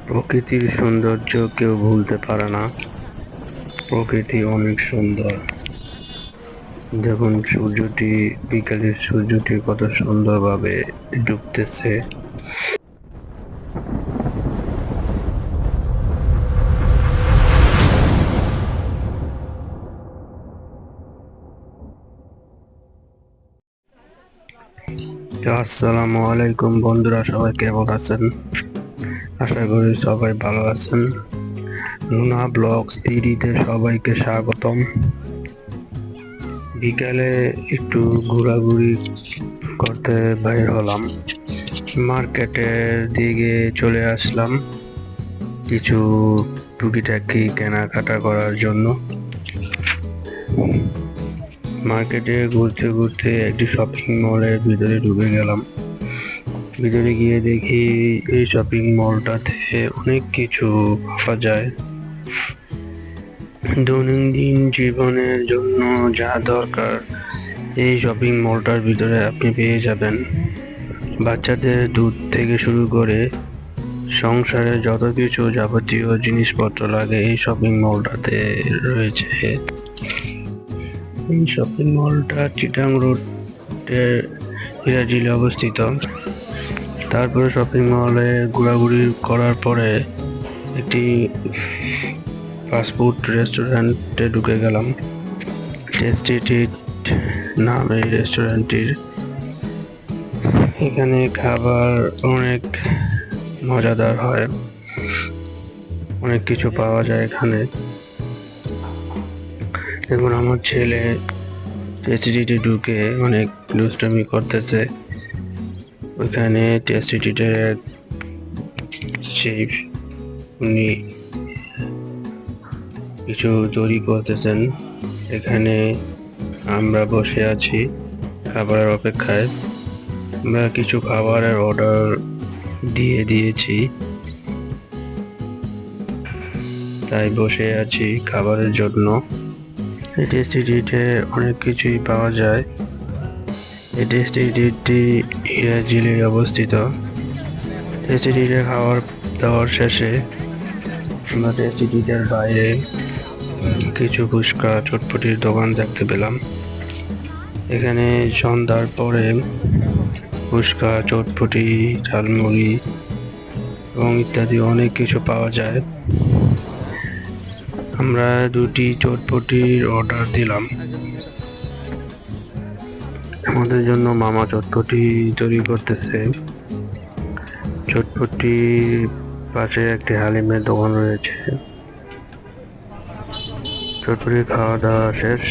প্রকৃতির সৌন্দর্য কেউ ভুলতে পারে না। প্রকৃতি অনেক সুন্দর। দেখুন বিকালের সূর্যটি কত সুন্দরভাবে ডুবতেছে। আসসালামু আলাইকুম বন্ধুরা, সবাই কেমন আছেন? আশা করি সবাই ভালো আছেন। লুনা ব্লগস পিডিতে সবাইকে স্বাগতম। বিকালে একটু ঘোরাঘুরি করতে বাইর হলাম, মার্কেটের দিকে চলে আসলাম কিছু টুকিটাকি কেনাকাটা করার জন্য। মার্কেটে ঘুরতে ঘুরতে একটি শপিং মলের ভিতরে ঢুকে গেলাম। ভিতরে গিয়ে দেখি এই শপিং মলটাতে অনেক কিছু পাওয়া যায়। দৈনন্দিন জীবনের জন্য যা দরকার এই শপিং মলটার ভিতরে আপনি পেয়ে যাবেন। বাচ্চাদের দুধ থেকে শুরু করে সংসারে যত কিছু যাবতীয় জিনিসপত্র লাগে এই শপিং মলটাতে রয়েছে। এই শপিং মলটা চিটাং রোডের হিরাজিলে অবস্থিত। তারপরে শপিং মলে ঘোরাঘুরি করার পরে একটি ফাস্টফুড রেস্টুরেন্টে ঢুকে গেলাম। টেস্টি ট্রিট নাম এই রেস্টুরেন্টটির। এখানে খাবার অনেক মজাদার হয়, অনেক কিছু পাওয়া যায় এখানে। দেখুন আমার ছেলে টেস্টি ট্রিটে ঢুকে অনেক দুষ্টামি করতেছে। ওইখানে টেস্টি ট্রিটের এক শেফ, উনি কিছু তৈরি করতেছেন। এখানে আমরা বসে আছি খাবারের অপেক্ষায়। আমরা কিছু খাবারের অর্ডার দিয়েছি, তাই বসে আছি খাবারের জন্য। এই টেস্টি ট্রিটে অনেক কিছুই পাওয়া যায়। এই টেস্টি ট্রিটটি হিরাজিলে অবস্থিত। টেস্টি ট্রিটে খাওয়ার দাওয়ার শেষে আমরা টেস্টি ট্রিটের বাইরে কিছু ফুচকা চটপটির দোকান দেখতে পেলাম। এখানে সন্ধ্যার পরে ফুচকা, চটপটি, ঝালমুড়ি এবং ইত্যাদি অনেক কিছু পাওয়া যায়। আমরা দুটি চটপটির অর্ডার দিলাম। আমাদের জন্য মামা চটপটি তৈরি করতেছে। চটপটির পাশে একটি হালিমের দোকান রয়েছে। চটপটি খাওয়া দাওয়া শেষ,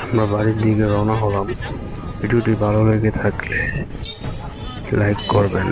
আমরা বাড়ির দিকে রওনা হলাম। ভিডিওটি ভালো লেগে থাকলে লাইক করবেন।